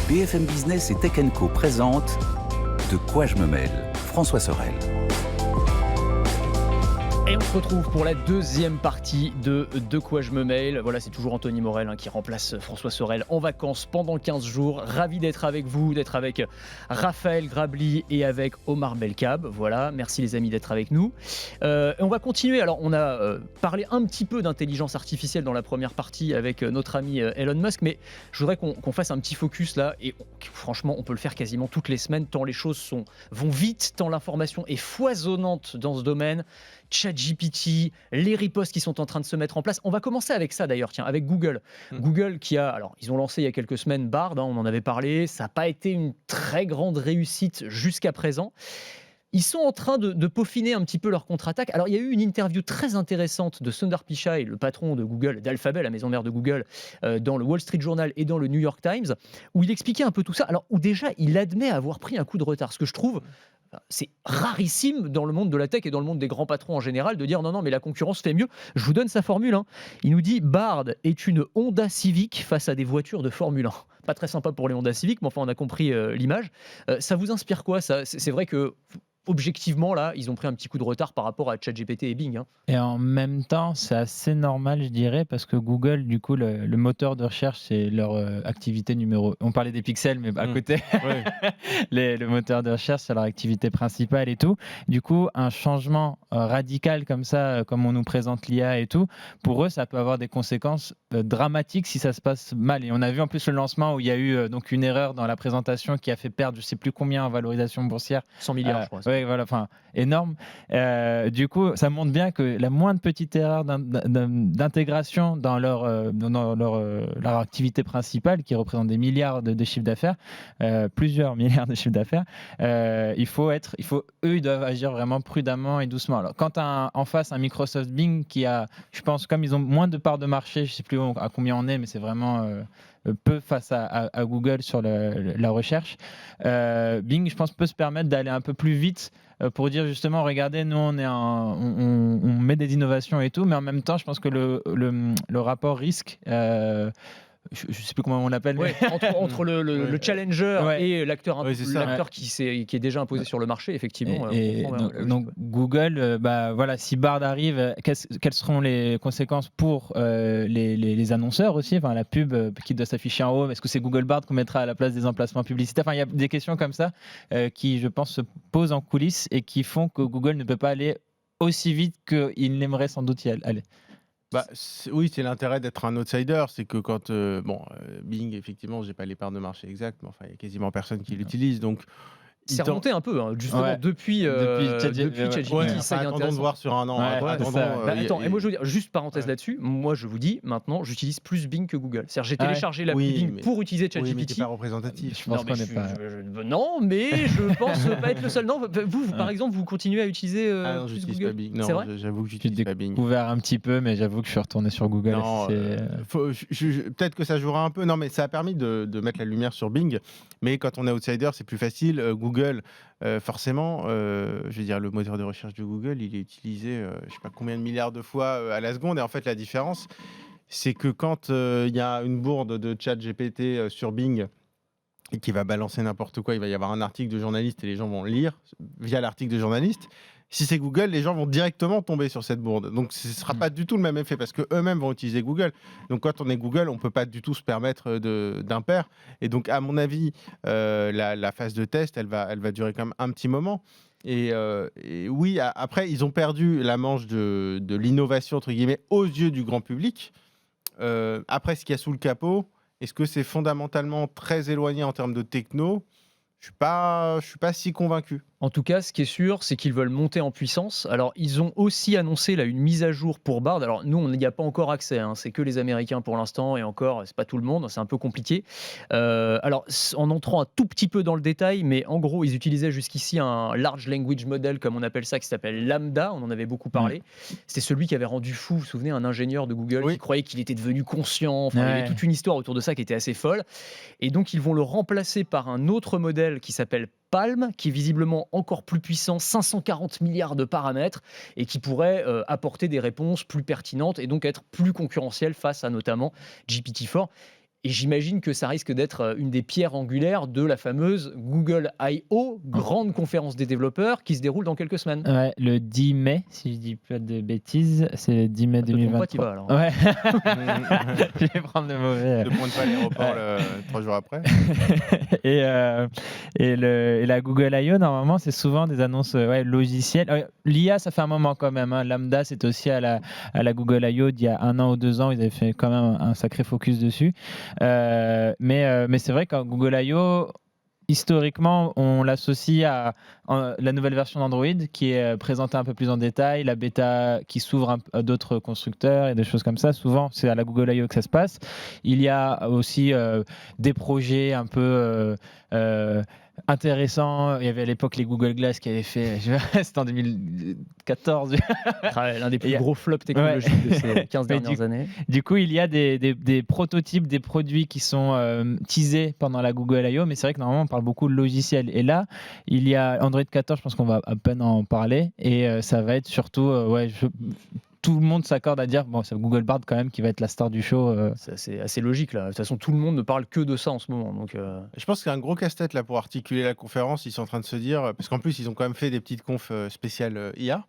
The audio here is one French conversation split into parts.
BFM Business et Tech Co présente De quoi je me mêle, François Sorel. Et on se retrouve pour la deuxième partie de quoi je me mêle. Voilà, c'est toujours Anthony Morel qui remplace François Sorel en vacances pendant 15 jours. Ravi d'être avec vous, d'être avec Raphaël Grabli et avec Omar Belkab. Voilà, merci les amis d'être avec nous. On va continuer. Alors, on a parlé un petit peu d'intelligence artificielle dans la première partie avec notre ami Elon Musk, mais je voudrais qu'on fasse un petit focus là. Et franchement, on peut le faire quasiment toutes les semaines, tant les choses vont vite, tant l'information est foisonnante dans ce domaine. ChatGPT, les ripostes qui sont en train de se mettre en place. On va commencer avec ça d'ailleurs, avec Google. Google ils ont lancé il y a quelques semaines Bard, on en avait parlé, ça n'a pas été une très grande réussite jusqu'à présent. Ils sont en train de peaufiner un petit peu leur contre-attaque. Alors, il y a eu une interview très intéressante de Sundar Pichai, le patron de Google, d'Alphabet, la maison mère de Google, dans le Wall Street Journal et dans le New York Times, où il expliquait un peu tout ça. Alors, où déjà, il admet avoir pris un coup de retard. Ce que je trouve, c'est rarissime dans le monde de la tech et dans le monde des grands patrons en général de dire non, mais la concurrence fait mieux. Je vous donne sa formule. Il nous dit Bard est une Honda Civic face à des voitures de Formule 1. Pas très sympa pour les Honda Civic, mais enfin, on a compris l'image. Ça vous inspire quoi ça ? C'est vrai que objectivement, là, ils ont pris un petit coup de retard par rapport à ChatGPT et Bing. Et en même temps, c'est assez normal, je dirais, parce que Google, du coup, le moteur de recherche, c'est leur activité numéro... On parlait des pixels, mais à côté, ouais. Le moteur de recherche, c'est leur activité principale et tout. Du coup, un changement radical comme ça, comme on nous présente l'IA et tout, pour eux, ça peut avoir des conséquences dramatiques si ça se passe mal. Et on a vu en plus le lancement où il y a eu donc une erreur dans la présentation qui a fait perdre, je ne sais plus combien en valorisation boursière. 100 milliards, je crois. Oui, voilà, enfin, énorme. Du coup, ça montre bien que la moindre petite erreur d'intégration dans leur activité principale, qui représente des milliards de chiffre d'affaires, plusieurs milliards de chiffre d'affaires, eux, ils doivent agir vraiment prudemment et doucement. Alors, quand en face un Microsoft Bing qui a, je pense, comme ils ont moins de parts de marché, je ne sais plus à combien on est, mais c'est vraiment... peu face à Google sur la recherche. Bing, je pense, peut se permettre d'aller un peu plus vite pour dire justement, regardez, nous, on met des innovations et tout, mais en même temps, je pense que le rapport risque... je ne sais plus comment on l'appelle. Ouais, entre le challenger et l'acteur qui est déjà imposé sur le marché, effectivement. Donc Google, voilà, si Bard arrive, quelles seront les conséquences pour les annonceurs aussi, enfin, la pub qui doit s'afficher en haut, est-ce que c'est Google Bard qu'on mettra à la place des emplacements publicitaires? Enfin, il y a des questions comme ça qui, je pense, se posent en coulisses et qui font que Google ne peut pas aller aussi vite qu'il l'aimerait sans doute y aller. Oui, c'est l'intérêt d'être un outsider, c'est que quand Bing, effectivement, j'ai pas les parts de marché exactes, mais enfin, il y a quasiment personne qui l'utilise, donc c'est remonté un peu, justement, depuis ChatGPT. Attendons de voir sur un an. Attends, et moi je veux dire, juste parenthèse là-dessus, moi je vous dis, maintenant, j'utilise plus Bing que Google. C'est-à-dire, j'ai téléchargé l'appli Bing pour utiliser ChatGPT. Oui, mais t'es pas représentatif. Je pense qu'on n'est pas... Non, mais je pense pas être le seul. Non, vous, par exemple, vous continuez à utiliser non, plus j'utilise Google. pas Bing. Non, c'est vrai j'avoue que j'utilise pas Bing. J'ai découvert un petit peu, mais j'avoue que je suis retourné sur Google. Non, peut-être que ça jouera un peu. Non, mais ça a permis de mettre la lumière sur Bing. Mais quand on est outsider, c'est plus facile. Google... forcément, je veux dire, le moteur de recherche de Google, il est utilisé, je sais pas combien de milliards de fois à la seconde. Et en fait, la différence, c'est que quand il y a une bourde de ChatGPT sur Bing et qui va balancer n'importe quoi, il va y avoir un article de journaliste et les gens vont lire via l'article de journaliste. Si c'est Google, les gens vont directement tomber sur cette bourde. Donc, ce ne sera pas du tout le même effet parce qu'eux-mêmes vont utiliser Google. Donc, quand on est Google, on ne peut pas du tout se permettre d'impair. Et donc, à mon avis, la phase de test, elle va durer quand même un petit moment. Et oui, après, ils ont perdu la manche de l'innovation, entre guillemets, aux yeux du grand public. Après, ce qu'il y a sous le capot, est-ce que c'est fondamentalement très éloigné en termes de techno ? Je suis pas si convaincu. En tout cas, ce qui est sûr, c'est qu'ils veulent monter en puissance. Alors, ils ont aussi annoncé là, une mise à jour pour Bard. Alors, nous, on n'y a pas encore accès. C'est que les Américains pour l'instant. Et encore, c'est pas tout le monde. C'est un peu compliqué. Alors, en entrant un tout petit peu dans le détail, mais en gros, ils utilisaient jusqu'ici un Large Language Model, comme on appelle ça, qui s'appelle Lambda. On en avait beaucoup parlé. C'était celui qui avait rendu fou, vous vous souvenez, un ingénieur de Google qui croyait qu'il était devenu conscient. Enfin, il y avait toute une histoire autour de ça qui était assez folle. Et donc, ils vont le remplacer par un autre modèle qui s'appelle Palm, qui est visiblement encore plus puissant, 540 milliards de paramètres, et qui pourrait apporter des réponses plus pertinentes et donc être plus concurrentiel face à notamment GPT-4. Et j'imagine que ça risque d'être une des pierres angulaires de la fameuse Google I.O., grande conférence des développeurs, qui se déroule dans quelques semaines. Ouais, le 10 mai, si je dis pas de bêtises, c'est le 10 mai Te trompe pas, t'y 2023. vas, alors. Ouais, je vais prendre le mauvais. Ne pointe pas à l'aéroport 3 jours après. Et la Google I.O., normalement, c'est souvent des annonces logicielles. L'IA, ça fait un moment quand même. Lambda, c'est aussi à la Google I.O. il y a 1 an ou 2 ans, ils avaient fait quand même un sacré focus dessus. Mais c'est vrai qu'en Google I.O., historiquement, on l'associe à la nouvelle version d'Android qui est présentée un peu plus en détail, la bêta qui s'ouvre à d'autres constructeurs et des choses comme ça. Souvent, c'est à la Google I.O. que ça se passe. Il y a aussi des projets un peu intéressants. Il y avait à l'époque les Google Glass qui avaient fait, c'était en 2014. L'un des plus gros flops technologiques de ces 15 dernières années. Du coup, il y a des prototypes, des produits qui sont teasés pendant la Google I.O., mais c'est vrai que normalement, on parle beaucoup de logiciels. Et là, il y a Android 14, je pense qu'on va à peine en parler, et ça va être surtout, tout le monde s'accorde à dire, bon, c'est Google Bard quand même qui va être la star du show. C'est assez logique, là. De toute façon, tout le monde ne parle que de ça en ce moment. Donc, Je pense qu'il y a un gros casse-tête là pour articuler la conférence. Ils sont en train de se dire, parce qu'en plus, ils ont quand même fait des petites confs spéciales IA.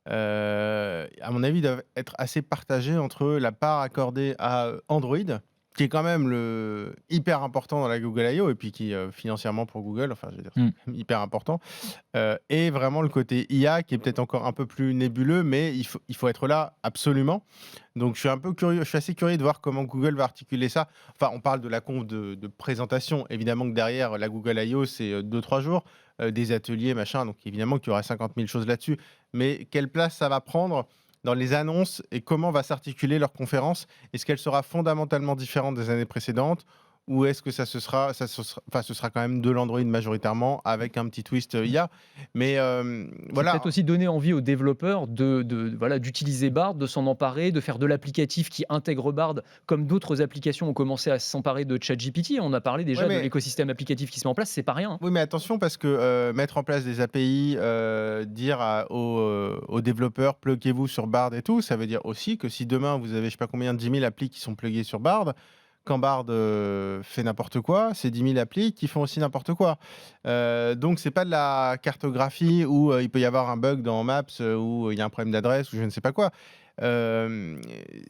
À mon avis, ils doivent être assez partagés entre la part accordée à Android, qui est quand même hyper important dans la Google I.O. et puis qui financièrement pour Google, enfin je veux dire, c'est quand même hyper important, et vraiment le côté IA qui est peut-être encore un peu plus nébuleux, mais il faut être là absolument. Donc je suis un peu curieux, je suis assez curieux de voir comment Google va articuler ça. Enfin, on parle de la conf de présentation, évidemment que derrière la Google I.O. c'est 2-3 jours, des ateliers, machin, donc évidemment qu'il y aura 50 000 choses là-dessus, mais quelle place ça va prendre dans les annonces et comment va s'articuler leur conférence? Est-ce qu'elle sera fondamentalement différente des années précédentes ou est-ce que ce sera quand même de l'Android majoritairement avec un petit twist IA? Mais voilà. Peut-être aussi donner envie aux développeurs d'utiliser Bard, de s'en emparer, de faire de l'applicatif qui intègre Bard, comme d'autres applications ont commencé à s'emparer de ChatGPT. On a parlé déjà de l'écosystème applicatif qui se met en place, c'est pas rien. Oui, mais attention parce que mettre en place des API, dire aux développeurs pluguez-vous sur Bard et tout, ça veut dire aussi que si demain vous avez je sais pas combien de 10 000 applis qui sont pluguées sur Bard, quand Bard fait n'importe quoi, c'est 10 000 applis qui font aussi n'importe quoi. Donc, c'est pas de la cartographie où il peut y avoir un bug dans Maps, où il y a un problème d'adresse ou je ne sais pas quoi.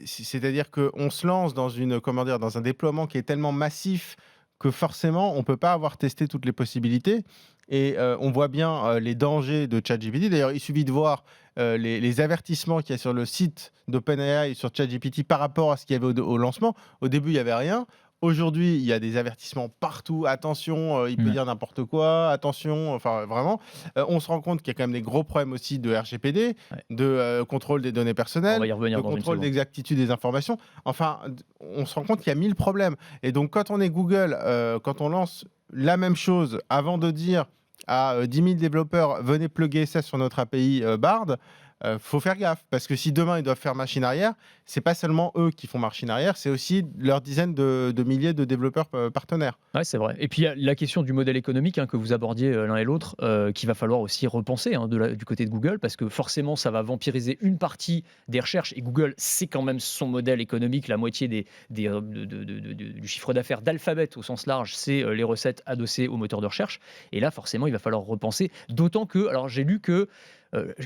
C'est-à-dire qu'on se lance dans un déploiement qui est tellement massif que forcément, on ne peut pas avoir testé toutes les possibilités. Et on voit bien les dangers de ChatGPT. D'ailleurs, il suffit de voir les avertissements qu'il y a sur le site d'OpenAI sur ChatGPT par rapport à ce qu'il y avait au lancement. Au début, il n'y avait rien. Aujourd'hui, il y a des avertissements partout. Attention, il peut dire n'importe quoi. Attention, enfin vraiment. On se rend compte qu'il y a quand même des gros problèmes aussi de RGPD, de contrôle des données personnelles, de contrôle d'exactitude des informations. Enfin, on se rend compte qu'il y a 1000 problèmes. Et donc, quand on est Google, quand on lance la même chose avant de dire à 10 000 développeurs, venez plugger ça sur notre API Bard, faut faire gaffe. Parce que si demain, ils doivent faire machine arrière, c'est pas seulement eux qui font machine arrière, c'est aussi leurs dizaines de milliers de développeurs partenaires. Ouais, c'est vrai. Et puis, il y a la question du modèle économique que vous abordiez l'un et l'autre, qu'il va falloir aussi repenser du côté de Google, parce que forcément, ça va vampiriser une partie des recherches. Et Google, c'est quand même son modèle économique. La moitié du chiffre d'affaires d'Alphabet, au sens large, c'est les recettes adossées au moteur de recherche. Et là, forcément, il va falloir repenser. D'autant que, alors j'ai lu que,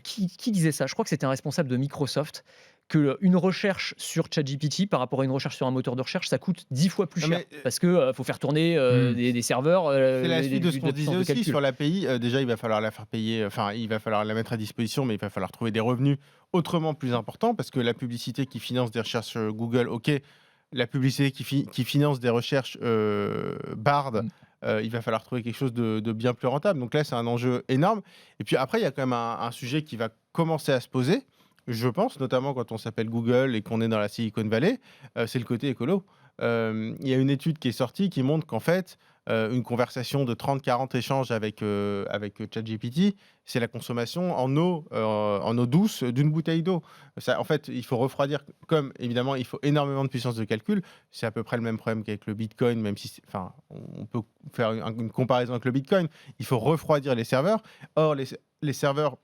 qui disait ça? Je crois que c'était un responsable de Microsoft, qu'une recherche sur ChatGPT par rapport à une recherche sur un moteur de recherche, ça coûte 10 fois plus cher. Parce qu'il faut faire tourner des serveurs. C'est la suite de ce qu'on disait aussi sur l'API. Déjà, il va falloir la faire payer, il va falloir la mettre à disposition, mais il va falloir trouver des revenus autrement plus importants parce que la publicité qui finance des recherches Google, ok, la publicité qui finance des recherches Bard, il va falloir trouver quelque chose de bien plus rentable. Donc là, c'est un enjeu énorme. Et puis après, il y a quand même un sujet qui va commencer à se poser. Je pense, notamment quand on s'appelle Google et qu'on est dans la Silicon Valley, c'est le côté écolo. Il y a une étude qui est sortie qui montre qu'en fait, une conversation de 30-40 échanges avec ChatGPT, c'est la consommation en eau douce d'une bouteille d'eau. En fait, il faut refroidir, comme évidemment, il faut énormément de puissance de calcul. C'est à peu près le même problème qu'avec le Bitcoin, même si on peut faire une comparaison avec le Bitcoin. Il faut refroidir les serveurs. Or, les serveurs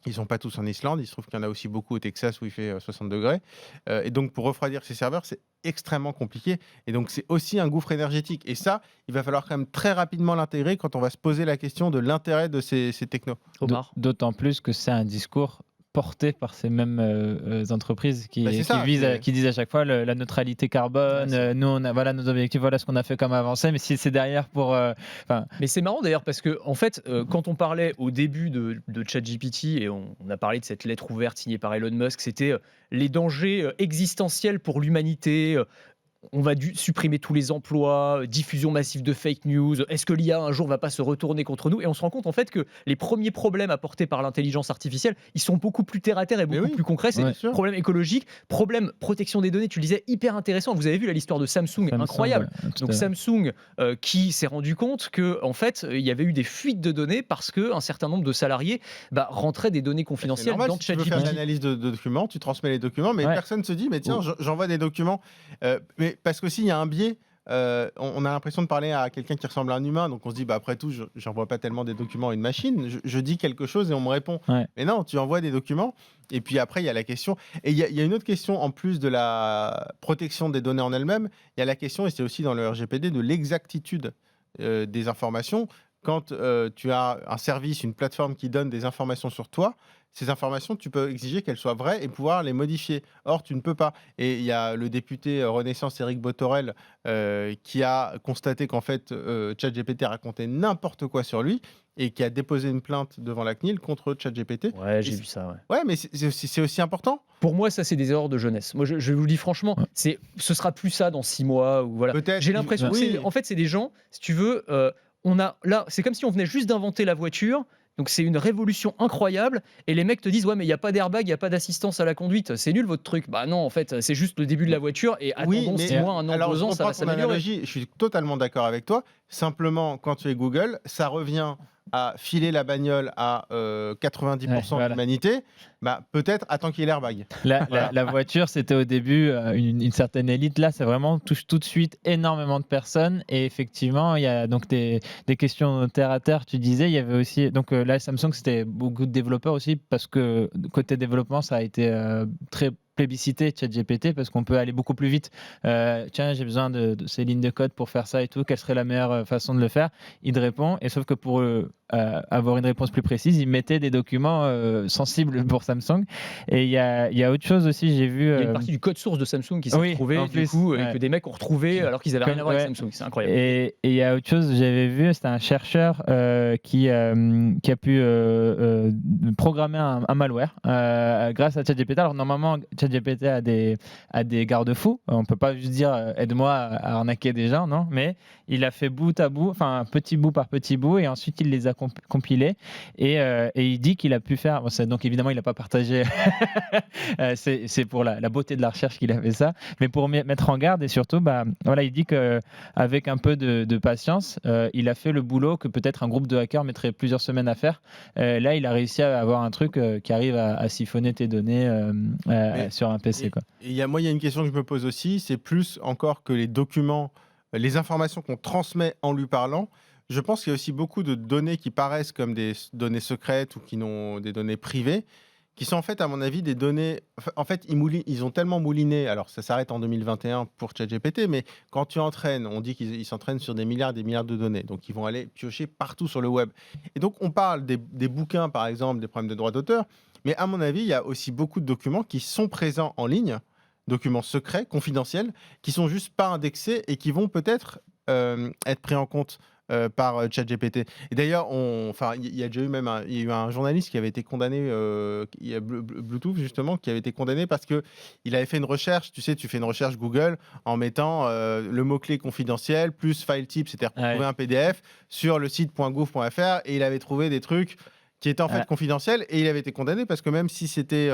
Ils sont pas tous en Islande, il se trouve qu'il y en a aussi beaucoup au Texas où il fait 60 degrés. Et donc pour refroidir ces serveurs, c'est extrêmement compliqué. Et donc c'est aussi un gouffre énergétique. Et ça, il va falloir quand même très rapidement l'intégrer quand on va se poser la question de l'intérêt de ces technos. Omar. D'autant plus que c'est un discours porté par ces mêmes entreprises qui, Bah, c'est ça, qui disent à chaque fois la neutralité carbone, nous on a voilà nos objectifs, voilà ce qu'on a fait comme avancée, mais si c'est derrière pour... Mais c'est marrant d'ailleurs parce que en fait, quand on parlait au début de ChatGPT et on a parlé de cette lettre ouverte signée par Elon Musk, c'était les dangers existentiels pour l'humanité. On va supprimer tous les emplois, diffusion massive de fake news. Est-ce que l'IA un jour va pas se retourner contre nous? Et on se rend compte en fait que les premiers problèmes apportés par l'intelligence artificielle, ils sont beaucoup plus terre à terre et beaucoup plus concrets. C'est bien sûr. problème écologique, problème protection des données. Tu le disais, hyper intéressant. Vous avez vu l'histoire de Samsung, incroyable. Ouais, Donc Samsung qui s'est rendu compte que en fait il y avait eu des fuites de données parce que un certain nombre de salariés rentraient des données C'est confidentielles normal, dans si tu veux faire ChatGPT. l'analyse de documents, tu transmets les documents, mais Ouais. personne se dit, mais tiens, j'envoie des documents. Mais parce qu'aussi, il y a un biais. On a l'impression de parler à quelqu'un qui ressemble à un humain, donc on se dit, après tout, j'envoie pas tellement des documents à une machine. Je dis quelque chose et on me répond. Ouais. Mais non, tu envoies des documents. Et puis après, il y a la question. Et il y a une autre question en plus de la protection des données en elles-mêmes. Il y a la question, et c'est aussi dans le RGPD, de l'exactitude des informations. Quand tu as un service, une plateforme qui donne des informations sur toi, ces informations, tu peux exiger qu'elles soient vraies et pouvoir les modifier. Or, tu ne peux pas. Et il y a le député Renaissance, Éric Botorel, qui a constaté qu'en fait, ChatGPT racontait n'importe quoi sur lui et qui a déposé une plainte devant la CNIL contre ChatGPT. Ouais, j'ai vu ça. Ouais. Ouais, mais c'est aussi important. Pour moi, ça, c'est des erreurs de jeunesse. Moi, je vous le dis franchement, ce sera plus ça dans 6 mois. Ou voilà. Peut-être. J'ai l'impression que Oui. en fait, c'est des gens, si tu veux, là, c'est comme si on venait juste d'inventer la voiture. Donc c'est une révolution incroyable et les mecs te disent ouais mais il y a pas d'airbag, il y a pas d'assistance à la conduite, c'est nul votre truc. Bah non en fait c'est juste le début de la voiture et attendons 6 mois, un an, alors, 2 ans ça va ton s'améliorer. analogie, je suis totalement d'accord avec toi. Simplement, quand tu es Google, ça revient à filer la bagnole à 90% voilà. de l'humanité. Bah, peut-être attends qu'il y ait l'airbag. La voiture, c'était au début une certaine élite. Là, c'est vraiment touche tout de suite énormément de personnes. Et effectivement, il y a donc des questions terre à terre. Tu disais, il y avait aussi donc là Samsung, c'était beaucoup de développeurs aussi parce que côté développement, ça a été très plébiscité ChatGPT parce qu'on peut aller beaucoup plus vite. Tiens, j'ai besoin de ces lignes de code pour faire ça et tout. Quelle serait la meilleure façon de le faire? Il te répond. Et sauf que pour avoir une réponse plus précise, il mettait des documents sensibles pour Samsung. Et il y a autre chose aussi, j'ai vu... Il y a une partie du code source de Samsung qui s'est retrouvée en du plus, coup, et ouais. que des mecs ont retrouvé alors qu'ils avaient rien à voir avec Samsung. C'est incroyable. Et il y a autre chose, j'avais vu, c'était un chercheur qui a pu programmer un malware grâce à ChatGPT. Alors normalement, ChatGPT a des garde-fous. On peut pas juste dire aide-moi à arnaquer des gens, non. Mais il a fait bout à bout, enfin petit bout par petit bout, et ensuite il les a compilés. Et il dit qu'il a pu faire. Bon, donc évidemment, il n'a pas partagé. C'est pour la beauté de la recherche qu'il a fait ça. Mais pour mettre en garde et surtout, voilà, il dit qu'avec un peu de patience, il a fait le boulot que peut-être un groupe de hackers mettrait plusieurs semaines à faire. Là, il a réussi à avoir un truc qui arrive à siphonner tes données sur un PC. Quoi. Moi, il y a une question que je me pose aussi, c'est plus encore que les documents, les informations qu'on transmet en lui parlant. Je pense qu'il y a aussi beaucoup de données qui paraissent comme des données secrètes ou qui n'ont des données privées, qui sont en fait, à mon avis, des données... En fait, ils ont tellement mouliné, alors ça s'arrête en 2021 pour ChatGPT, mais quand tu entraînes, on dit qu'ils s'entraînent sur des milliards de données, donc ils vont aller piocher partout sur le web. Et donc, on parle des bouquins, par exemple, des problèmes de droit d'auteur, mais à mon avis, il y a aussi beaucoup de documents qui sont présents en ligne, documents secrets, confidentiels, qui sont juste pas indexés et qui vont peut-être être pris en compte par ChatGPT. Et d'ailleurs, il y a déjà eu il y a eu un journaliste qui avait été condamné, il y a Bluetooth justement, qui avait été condamné parce que il avait fait une recherche. Tu sais, tu fais une recherche Google en mettant le mot-clé confidentiel plus file type, c'est-à-dire pour trouver un PDF sur le site .gouv.fr, et il avait trouvé des trucs qui étaient en fait confidentiels, et il avait été condamné parce que même si c'était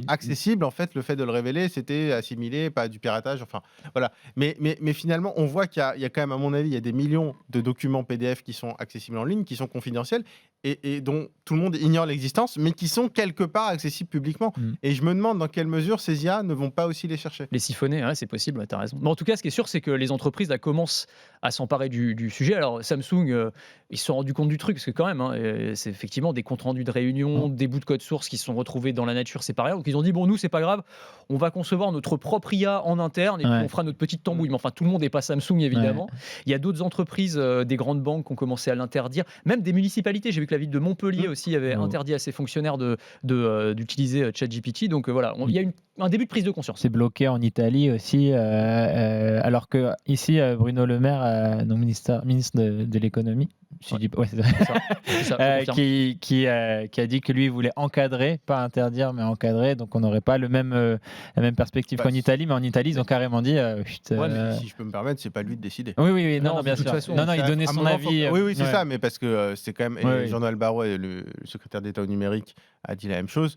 accessible, en fait, le fait de le révéler, c'était assimilé, pas du piratage, enfin, voilà. Mais finalement, on voit qu'il y a quand même, à mon avis, il y a des millions de documents PDF qui sont accessibles en ligne, qui sont confidentiels, et dont tout le monde ignore l'existence, mais qui sont quelque part accessibles publiquement. Et je me demande dans quelle mesure ces IA ne vont pas aussi les chercher. Les siphonner, ouais, c'est possible, tu as raison. Mais en tout cas, ce qui est sûr, c'est que les entreprises là, commencent à s'emparer du sujet. Alors Samsung, ils se sont rendus compte du truc, parce que quand même, c'est effectivement des comptes rendus de réunion, des bouts de code source qui se sont retrouvés dans la nature séparés. Donc ils ont dit, bon, nous, c'est pas grave, on va concevoir notre propre IA en interne, et puis on fera notre petite tambouille. Mais enfin, tout le monde n'est pas Samsung, évidemment. Il y a d'autres entreprises, des grandes banques qui ont commencé à l'interdire, même des municipalités. J'ai vu que la ville de Montpellier aussi avait interdit à ses fonctionnaires d'utiliser ChatGPT. Donc voilà, il y a un début de prise de conscience. C'est bloqué en Italie aussi, alors que ici Bruno Le Maire, donc ministre de l'économie, qui a dit que lui il voulait encadrer, pas interdire, mais encadrer. Donc on n'aurait pas la même perspective qu'en Italie, mais en Italie ils ont carrément dit. Mais si je peux me permettre, c'est pas lui de décider. Oui, non, bien sûr. Façon, il donnait son avis. Oui, c'est ça, mais parce que c'est quand même. Jean-Noël Barrot, le secrétaire d'État au numérique, a dit la même chose.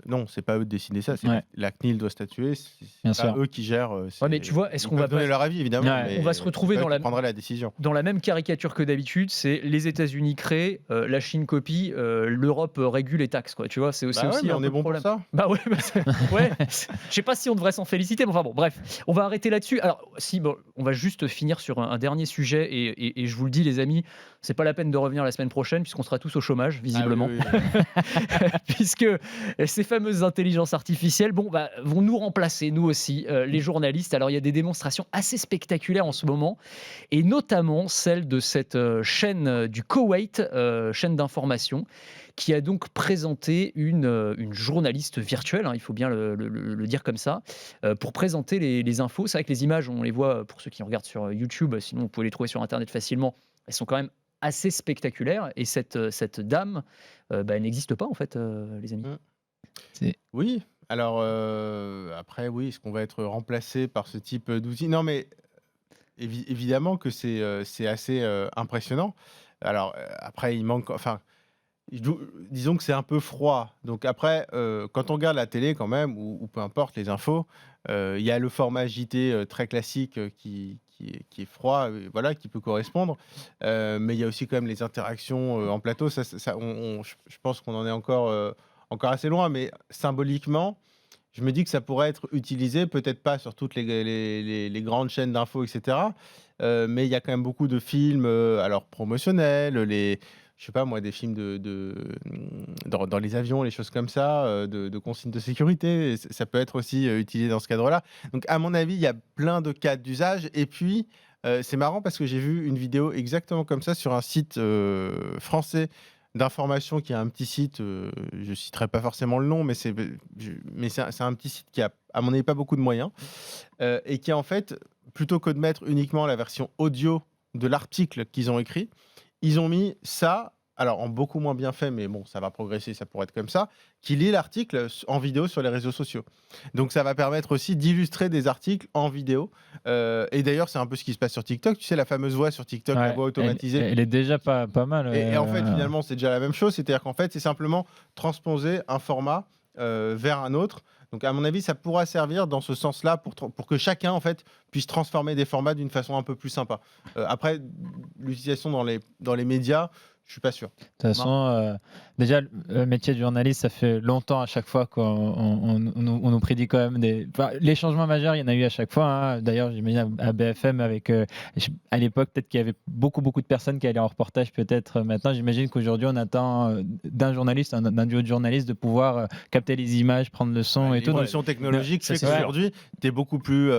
Non, c'est pas eux de décider ça. La CNIL doit statuer. C'est pas eux qui gèrent. Mais tu vois, est-ce qu'on va donner leur avis évidemment mais on va se retrouver dans la décision. Dans la même caricature que d'habitude, c'est les États-Unis créent, la Chine copie, l'Europe régule et taxe, quoi. Tu vois, c'est aussi mais un on peu est bon le problème. pour ça. Bah ouais, je sais pas si on devrait s'en féliciter, mais enfin bon, bref, on va arrêter là-dessus. Alors on va juste finir sur un dernier sujet et je vous le dis les amis, c'est pas la peine de revenir la semaine prochaine puisqu'on sera tous au chômage visiblement, puisque ces fameuses intelligences artificielles vont nous remplacer, nous aussi, les journalistes. Alors il y a des démonstrations assez spectaculaires en ce moment, et notamment celle de cette chaîne du Koweït, chaîne d'information, qui a donc présenté une journaliste virtuelle, il faut bien le dire comme ça, pour présenter les infos. C'est vrai que les images, on les voit pour ceux qui regardent sur YouTube, sinon vous pouvez les trouver sur Internet facilement, elles sont quand même assez spectaculaires, et cette dame, elle n'existe pas en fait, les amis. Oui, alors après, est-ce qu'on va être remplacé par ce type d'outils? Non, mais évidemment que c'est assez impressionnant. Alors après, il manque, disons que c'est un peu froid. Donc après, quand on regarde la télé quand même, ou peu importe les infos, il y a le format JT très classique qui est froid, voilà, qui peut correspondre. Mais il y a aussi quand même les interactions en plateau. Je pense qu'on en est encore assez loin, mais symboliquement, je me dis que ça pourrait être utilisé, peut-être pas sur toutes les grandes chaînes d'infos, etc. Mais il y a quand même beaucoup de films alors promotionnels, je sais pas moi, des films dans les avions, les choses comme ça, de consignes de sécurité. Ça peut être aussi utilisé dans ce cadre-là. Donc à mon avis, il y a plein de cas d'usage. Et puis, c'est marrant parce que j'ai vu une vidéo exactement comme ça sur un site français d'information, qui a un petit site, je citerai pas forcément le nom, mais c'est un petit site qui a, à mon avis, pas beaucoup de moyens, et qui, en fait, plutôt que de mettre uniquement la version audio de l'article qu'ils ont écrit, ils ont mis ça, alors en beaucoup moins bien fait, mais bon, ça va progresser, ça pourrait être comme ça, qui lit l'article en vidéo sur les réseaux sociaux. Donc ça va permettre aussi d'illustrer des articles en vidéo. Et d'ailleurs, c'est un peu ce qui se passe sur TikTok. Tu sais, la fameuse voix sur TikTok, la voix automatisée. Elle est déjà pas mal. Et en fait, finalement, c'est déjà la même chose. C'est-à-dire qu'en fait, c'est simplement transposer un format vers un autre. Donc, à mon avis, ça pourra servir dans ce sens-là pour que chacun, en fait, puisse transformer des formats d'une façon un peu plus sympa. Après, l'utilisation dans les médias, je suis pas sûr. De toute façon, déjà, le métier de journaliste, ça fait longtemps à chaque fois qu'on nous prédit quand même les changements majeurs, il y en a eu à chaque fois. D'ailleurs, j'imagine à BFM, à l'époque, peut-être qu'il y avait beaucoup de personnes qui allaient en reportage, peut-être maintenant. J'imagine qu'aujourd'hui, on attend d'un journaliste, d'un duo de journalistes, de pouvoir capter les images, prendre le son et tout. L'évolution technologique fait qu'aujourd'hui, tu es beaucoup plus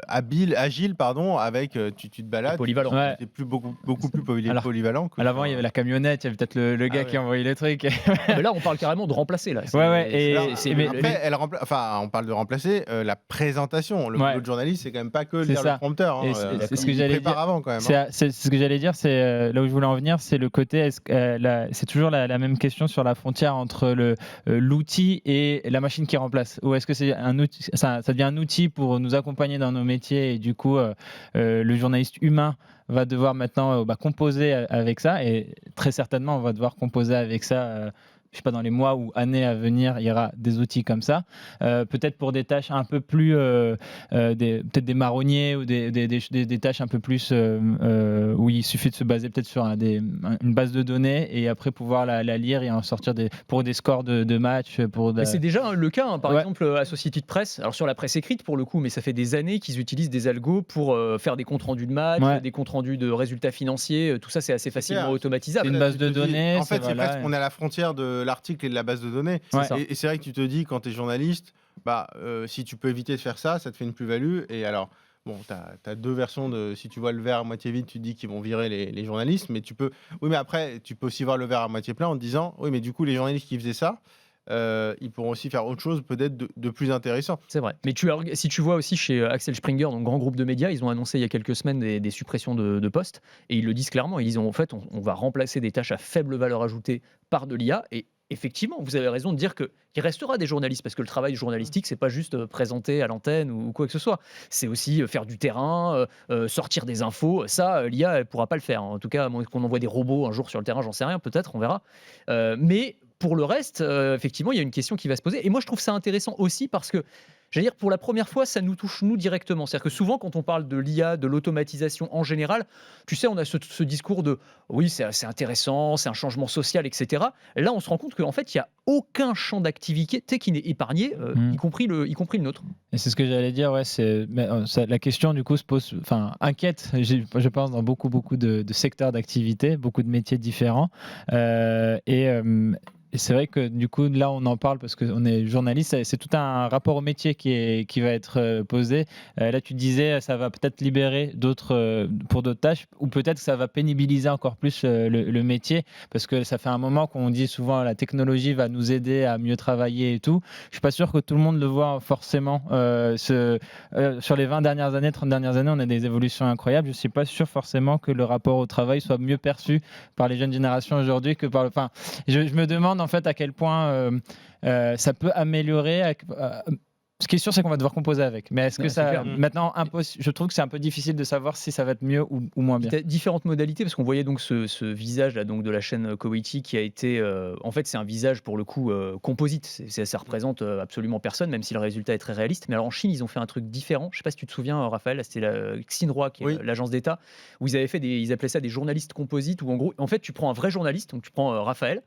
agile, avec tu te balades. Polyvalent. Tu es beaucoup plus polyvalent. À l'avant, il y avait la camionnette, il y avait peut-être le gars qui a envoyé les trucs. Mais là, on parle carrément de remplacer. Là. On parle de remplacer la présentation. Le boulot de journaliste, c'est quand même pas que lire le prompteur. C'est ce que j'allais dire. Avant, quand même. C'est ce que j'allais dire. C'est là où je voulais en venir. C'est le côté. C'est toujours la même question sur la frontière entre l'outil et la machine qui remplace. Ou est-ce que c'est un outil, ça devient un outil pour nous accompagner dans nos métiers, et du coup, le journaliste humain va devoir maintenant composer avec ça, et très certainement on va devoir composer avec ça je sais pas, dans les mois ou années à venir, il y aura des outils comme ça. Peut-être pour des tâches un peu plus, peut-être des marronniers ou des tâches un peu plus où il suffit de se baser peut-être sur une base de données et après pouvoir la lire et en sortir pour des scores de matchs. Mais c'est déjà le cas, hein. Par Ouais. exemple, Associated Press, alors sur la presse écrite pour le coup, mais ça fait des années qu'ils utilisent des algos pour faire des comptes rendus de matchs, Ouais. des comptes rendus de résultats financiers. Tout ça, c'est assez facilement clair. automatisable. C'est une Là, base tu de te dis- données, En fait, ça c'est va là, presque, on est à la frontière de l'article et de la base de données. Ouais. ça. Et c'est vrai que tu te dis, quand tu es journaliste, si tu peux éviter de faire ça, ça te fait une plus-value. Et alors, bon, tu as deux versions de. Si tu vois le verre à moitié vide, tu te dis qu'ils vont virer les journalistes. Mais tu peux. Oui, mais après, tu peux aussi voir le verre à moitié plein en te disant, oui, mais du coup, les journalistes qui faisaient ça, ils pourront aussi faire autre chose, peut-être de plus intéressant. C'est vrai. Mais si tu vois aussi chez Axel Springer, donc grand groupe de médias, ils ont annoncé il y a quelques semaines des suppressions de postes. Et ils le disent clairement. Ils disent en fait, on va remplacer des tâches à faible valeur ajoutée par de l'IA. Et effectivement, vous avez raison de dire qu'il restera des journalistes, parce que le travail journalistique, c'est pas juste présenter à l'antenne ou quoi que ce soit. C'est aussi faire du terrain, sortir des infos. Ça, l'IA, elle pourra pas le faire. En tout cas, à moins qu'on envoie des robots un jour sur le terrain, j'en sais rien, peut-être, on verra. Mais pour le reste, effectivement, il y a une question qui va se poser. Et moi, je trouve ça intéressant aussi parce que, j'allais dire, pour la première fois, ça nous touche, nous, directement. C'est-à-dire que souvent, quand on parle de l'IA, de l'automatisation en général, tu sais, on a ce discours de « oui, c'est intéressant, c'est un changement social, etc. » Là, on se rend compte qu'en fait, il n'y a aucun champ d'activité qui n'est épargné, y compris le nôtre. Et c'est ce que j'allais dire, ouais, la question du coup se pose, inquiète, je pense, dans beaucoup de secteurs d'activité, beaucoup de métiers différents. Et c'est vrai que du coup, là, on en parle parce qu'on est journaliste, c'est tout un rapport au métier qui va être posé. Là, tu disais, ça va peut-être libérer pour d'autres tâches, ou peut-être que ça va pénibiliser encore plus le métier, parce que ça fait un moment qu'on dit souvent la technologie va nous aider à mieux travailler et tout. Je suis pas sûr que tout le monde le voit forcément. Sur les 20 dernières années, 30 dernières années, on a des évolutions incroyables. Je suis pas sûr forcément que le rapport au travail soit mieux perçu par les jeunes générations aujourd'hui que par je me demande en fait à quel point ça peut améliorer. Ce qui est sûr, c'est qu'on va devoir composer avec. Mais est-ce que ça, maintenant, je trouve que c'est un peu difficile de savoir si ça va être mieux ou moins bien. Il y a différentes modalités, parce qu'on voyait donc ce visage là, donc de la chaîne Koweïti qui a été, en fait, c'est un visage pour le coup composite. Ça représente absolument personne, même si le résultat est très réaliste. Mais alors en Chine, ils ont fait un truc différent. Je sais pas si tu te souviens, Raphaël, c'était la Xinhua, qui est l'agence d'État, où ils avaient ils appelaient ça des journalistes composites, où en gros, en fait, tu prends un vrai journaliste, donc tu prends Raphaël.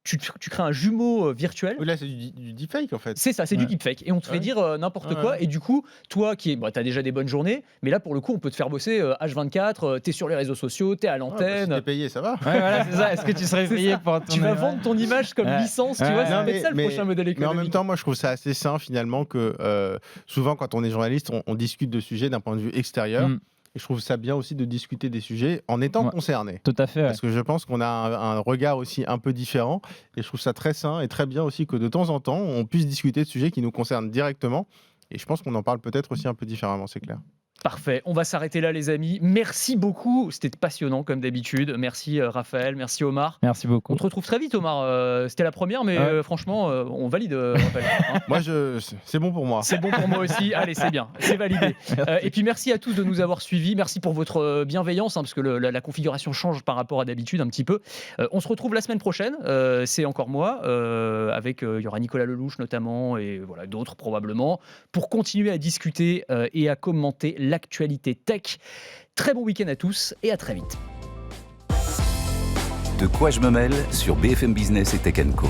Tu crées un jumeau virtuel. Oui, là, c'est du deepfake, en fait. C'est ça, c'est du deepfake. Et on te fait dire n'importe quoi. Et du coup, toi qui as déjà des bonnes journées, mais là, pour le coup, on peut te faire bosser H24, t'es sur les réseaux sociaux, t'es à l'antenne. Si t'es payé, ça va. Ouais, voilà, c'est ça. Est-ce que tu serais payé pour Tu vas vendre ton image comme licence, tu vois, c'est peut-être ça le prochain modèle économique. Mais en même temps, moi, je trouve ça assez sain, finalement, que souvent, quand on est journaliste, on discute de sujets d'un point de vue extérieur. Et je trouve ça bien aussi de discuter des sujets en étant concerné. Tout à fait. Parce que je pense qu'on a un regard aussi un peu différent. Et je trouve ça très sain et très bien aussi que de temps en temps, on puisse discuter de sujets qui nous concernent directement. Et je pense qu'on en parle peut-être aussi un peu différemment, c'est clair. Parfait, on va s'arrêter là les amis. Merci beaucoup, c'était passionnant comme d'habitude. Merci Raphaël, merci Omar. Merci beaucoup. On te retrouve très vite Omar, c'était la première mais franchement on valide Raphaël. Hein. Moi c'est bon pour moi. C'est bon pour moi aussi, allez c'est bien, c'est validé. Et puis merci à tous de nous avoir suivis, merci pour votre bienveillance parce que la configuration change par rapport à d'habitude un petit peu. On se retrouve la semaine prochaine, c'est encore moi, avec il y aura Nicolas Lelouch notamment et voilà, d'autres probablement, pour continuer à discuter et à commenter l'actualité tech. Très bon week-end à tous et à très vite. De quoi je me mêle sur BFM Business et Tech & Co.